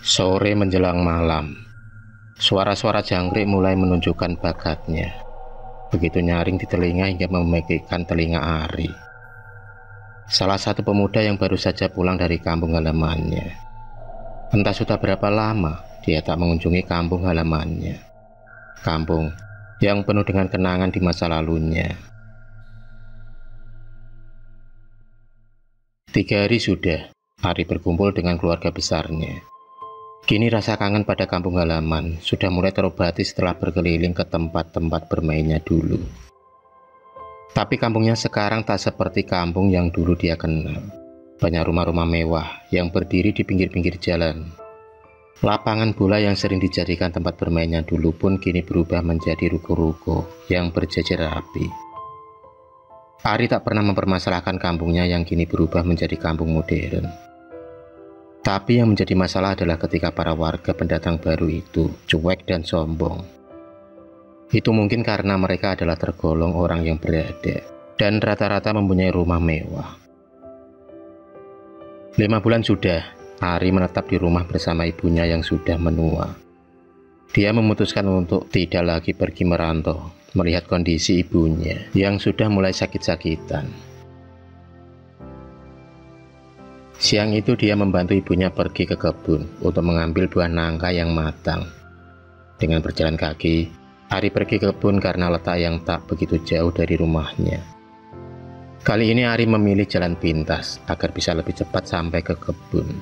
Sore menjelang malam, suara-suara jangkrik mulai menunjukkan bakatnya. Begitu nyaring di telinga hingga memegangkan telinga Ari, salah satu pemuda yang baru saja pulang dari kampung halamannya. Entah sudah berapa lama dia tak mengunjungi kampung halamannya, kampung yang penuh dengan kenangan di masa lalunya. 3 hari sudah Ari berkumpul dengan keluarga besarnya. Kini rasa kangen pada kampung halaman sudah mulai terobati setelah berkeliling ke tempat-tempat bermainnya dulu. Tapi kampungnya sekarang tak seperti kampung yang dulu dia kenal. Banyak rumah-rumah mewah yang berdiri di pinggir-pinggir jalan. Lapangan bola yang sering dijadikan tempat bermainnya dulu pun kini berubah menjadi ruko-ruko yang berjejer rapi. Ari tak pernah mempermasalahkan kampungnya yang kini berubah menjadi kampung modern. Tapi yang menjadi masalah adalah ketika para warga pendatang baru itu cuek dan sombong. Itu mungkin karena mereka adalah tergolong orang yang berada dan rata-rata mempunyai rumah mewah. 5 bulan sudah Ari menetap di rumah bersama ibunya yang sudah menua. Dia memutuskan untuk tidak lagi pergi merantau melihat kondisi ibunya yang sudah mulai sakit-sakitan. Siang itu dia membantu ibunya pergi ke kebun untuk mengambil buah nangka yang matang. Dengan berjalan kaki, Ari pergi ke kebun karena letak yang tak begitu jauh dari rumahnya. Kali ini Ari memilih jalan pintas agar bisa lebih cepat sampai ke kebun.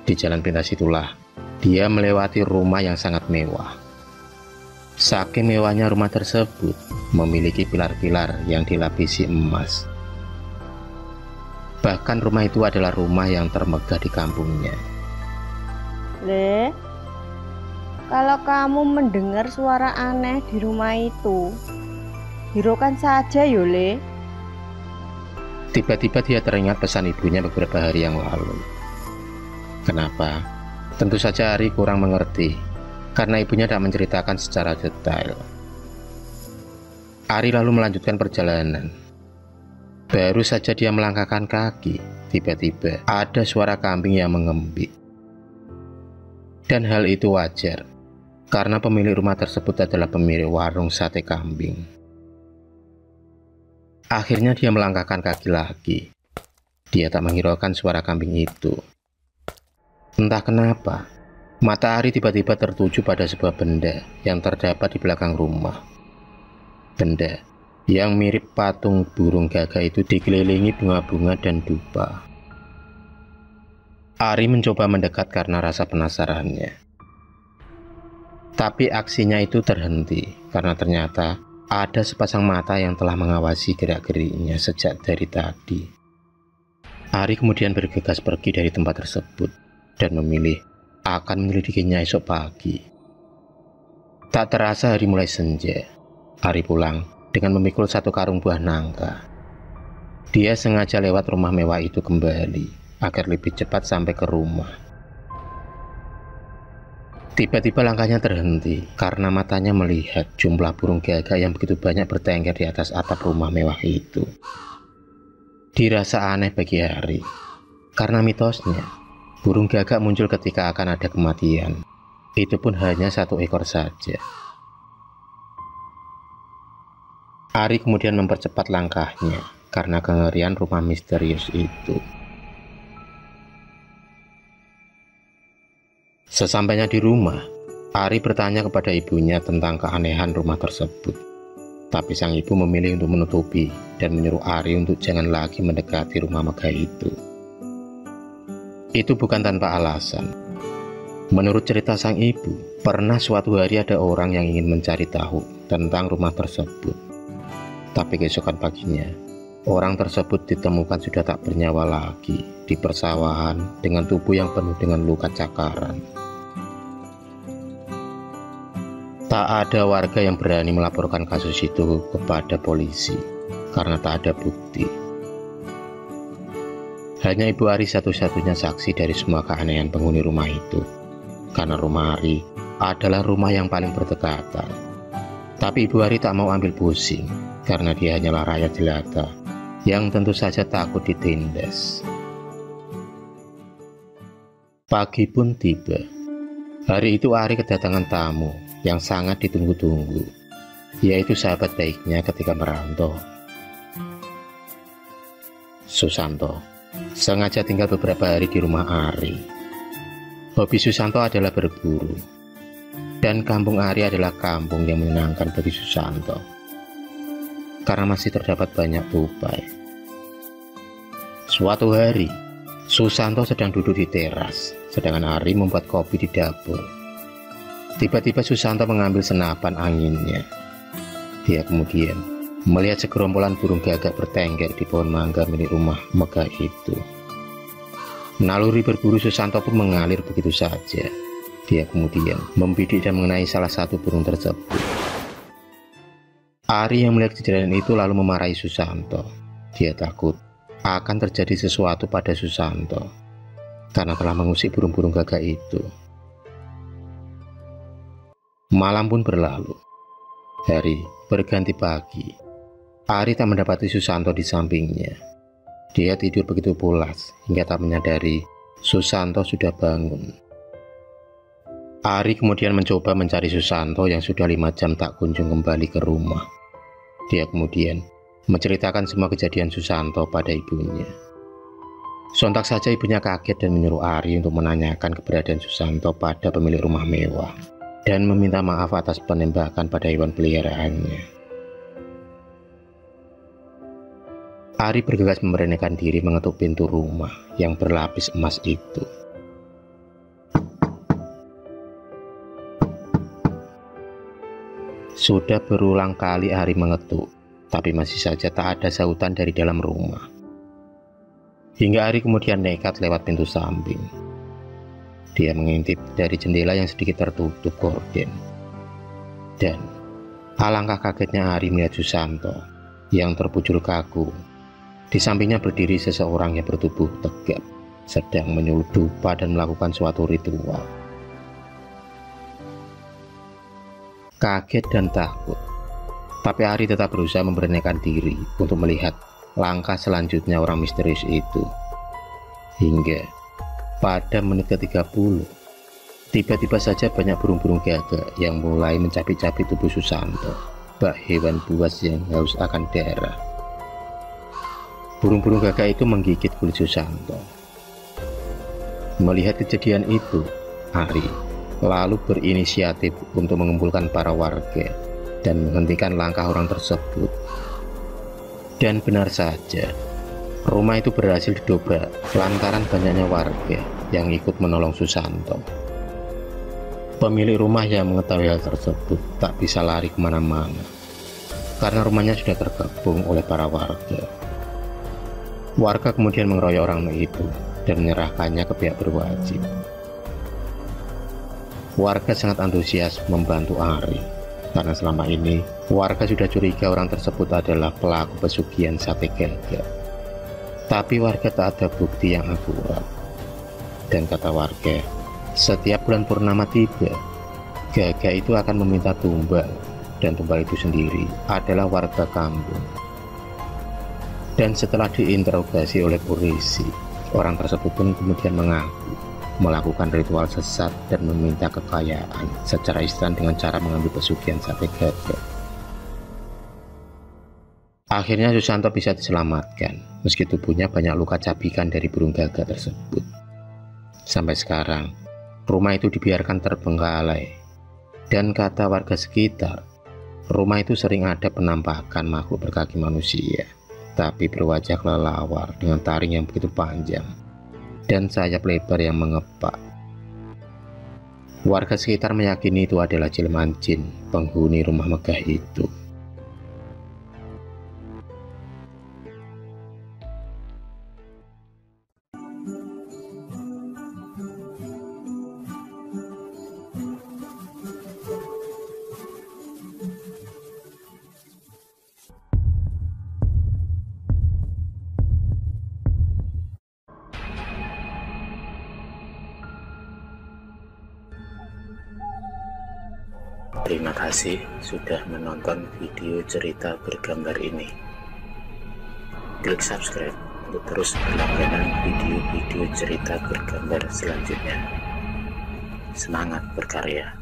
Di jalan pintas itulah dia melewati rumah yang sangat mewah. Saking mewahnya rumah tersebut memiliki pilar-pilar yang dilapisi emas. Bahkan rumah itu adalah rumah yang termegah di kampungnya. Le, kalau kamu mendengar suara aneh di rumah itu, hiraukan saja yo, Le. Tiba-tiba dia teringat pesan ibunya beberapa hari yang lalu. Kenapa? Tentu saja Ari kurang mengerti, karena ibunya tak menceritakan secara detail. Ari lalu melanjutkan perjalanan. Baru saja dia melangkahkan kaki, tiba-tiba ada suara kambing yang mengembik. Dan hal itu wajar, karena pemilik rumah tersebut adalah pemilik warung sate kambing. Akhirnya dia melangkahkan kaki lagi. Dia tak menghiraukan suara kambing itu. Entah kenapa, mata Ari tiba-tiba tertuju pada sebuah benda yang terdapat di belakang rumah. Benda yang mirip patung burung gagak itu dikelilingi bunga-bunga dan dupa. Ari mencoba mendekat karena rasa penasarannya. Tapi aksinya itu terhenti karena ternyata ada sepasang mata yang telah mengawasi gerak-geriknya sejak dari tadi. Ari kemudian bergegas pergi dari tempat tersebut dan memilih akan menyelidikinya esok pagi. Tak terasa hari mulai senja. Ari pulang dengan memikul satu karung buah nangka. Dia sengaja lewat rumah mewah itu kembali agar lebih cepat sampai ke rumah. Tiba-tiba langkahnya terhenti karena matanya melihat jumlah burung gagak yang begitu banyak bertengger di atas atap rumah mewah itu. Dirasa aneh bagi Ari, karena mitosnya burung gagak muncul ketika akan ada kematian. Itu pun hanya 1 ekor saja. Ari kemudian mempercepat langkahnya karena kengerian rumah misterius itu. Sesampainya di rumah, Ari bertanya kepada ibunya tentang keanehan rumah tersebut. Tapi sang ibu memilih untuk menutupi dan menyuruh Ari untuk jangan lagi mendekati rumah megah itu. Itu bukan tanpa alasan. Menurut cerita sang ibu, pernah suatu hari ada orang yang ingin mencari tahu tentang rumah tersebut. Tapi keesokan paginya, Orang tersebut ditemukan sudah tak bernyawa lagi di persawahan dengan tubuh yang penuh dengan luka cakaran. Tak ada warga yang berani melaporkan kasus itu kepada polisi karena tak ada bukti. Hanya Ibu Ari satu-satunya saksi dari semua keanehan penghuni rumah itu, karena rumah Ari adalah rumah yang paling berdekatan. Tapi Ibu Ari tak mau ambil pusing karena dia hanyalah rakyat jelata yang tentu saja takut ditindas. Pagi pun tiba. Hari itu Ari kedatangan tamu yang sangat ditunggu-tunggu, yaitu sahabat baiknya ketika merantau. Susanto sengaja tinggal beberapa hari di rumah Ari. Hobi Susanto adalah berburu, dan kampung Ari adalah kampung yang menyenangkan bagi Susanto karena masih terdapat banyak tupai. Suatu hari, Susanto sedang duduk di teras, sedangkan Ari membuat kopi di dapur. Tiba-tiba Susanto mengambil senapan anginnya. Dia kemudian melihat segerombolan burung gagak bertengger di pohon mangga milik rumah megah itu. Naluri berburu Susanto pun mengalir begitu saja. Dia kemudian membidik dan mengenai salah satu burung tersebut. Ari yang melihat kejadian itu lalu memarahi Susanto. Dia takut akan terjadi sesuatu pada Susanto karena telah mengusik burung-burung gagak itu. Malam pun berlalu. Hari berganti pagi. Ari tak mendapati Susanto di sampingnya. Dia tidur begitu pulas hingga tak menyadari Susanto sudah bangun. Ari kemudian mencoba mencari Susanto yang sudah 5 jam tak kunjung kembali ke rumah. Dia kemudian menceritakan semua kejadian Susanto pada ibunya. Sontak saja ibunya kaget dan menyuruh Ari untuk menanyakan keberadaan Susanto pada pemilik rumah mewah dan meminta maaf atas penembakan pada hewan peliharaannya. Ari bergegas memberanikan diri mengetuk pintu rumah yang berlapis emas itu. Sudah berulang kali Ari mengetuk, tapi masih saja tak ada sahutan dari dalam rumah. Hingga Ari kemudian nekat lewat pintu samping. Dia mengintip dari jendela yang sedikit tertutup gorden. Dan alangkah kagetnya Ari melihat Susanto yang terbujur kaku. Di sampingnya berdiri seseorang yang bertubuh tegap, sedang menyulut dupa dan melakukan suatu ritual. Kaget dan takut, tapi Ari tetap berusaha memberanikan diri untuk melihat langkah selanjutnya orang misterius itu. Hingga pada menit ke-30, tiba-tiba saja banyak burung-burung gagak yang mulai mencapik-capik tubuh Susanto, bak hewan buas yang haus akan darah. Burung-burung gagak itu menggigit kulit Susanto. Melihat kejadian itu, Ari lalu berinisiatif untuk mengumpulkan para warga dan menghentikan langkah orang tersebut. Dan benar saja, rumah itu berhasil didobrak lantaran banyaknya warga yang ikut menolong Susanto. Pemilik rumah yang mengetahui hal tersebut tak bisa lari kemana-mana karena rumahnya sudah terkepung oleh para warga. Warga kemudian mengeroyok orang itu dan menyerahkannya ke pihak berwajib. Warga sangat antusias membantu Ari karena selama ini warga sudah curiga orang tersebut adalah pelaku pesugihan sate gagak. Tapi warga tak ada bukti yang akurat. Dan kata warga, setiap bulan purnama tiba, gagak itu akan meminta tumbal, dan tumbal itu sendiri adalah warga kampung. Dan setelah diinterogasi oleh polisi, orang tersebut pun kemudian mengaku melakukan ritual sesat dan meminta kekayaan secara instan dengan cara mengambil pesugihan sate gagak. Akhirnya Susanto bisa diselamatkan meski tubuhnya banyak luka cabikan dari burung gagak tersebut. Sampai sekarang rumah itu dibiarkan terbengkalai, dan kata warga sekitar, rumah itu sering ada penampakan makhluk berkaki manusia tapi berwajah kelelawar dengan taring yang begitu panjang dan sayap lebar yang mengepak. Warga sekitar meyakini itu adalah jelmaan jin penghuni rumah megah itu. Terima kasih sudah menonton video cerita bergambar ini. Klik subscribe untuk terus berlangganan video-video cerita bergambar selanjutnya. Semangat berkarya.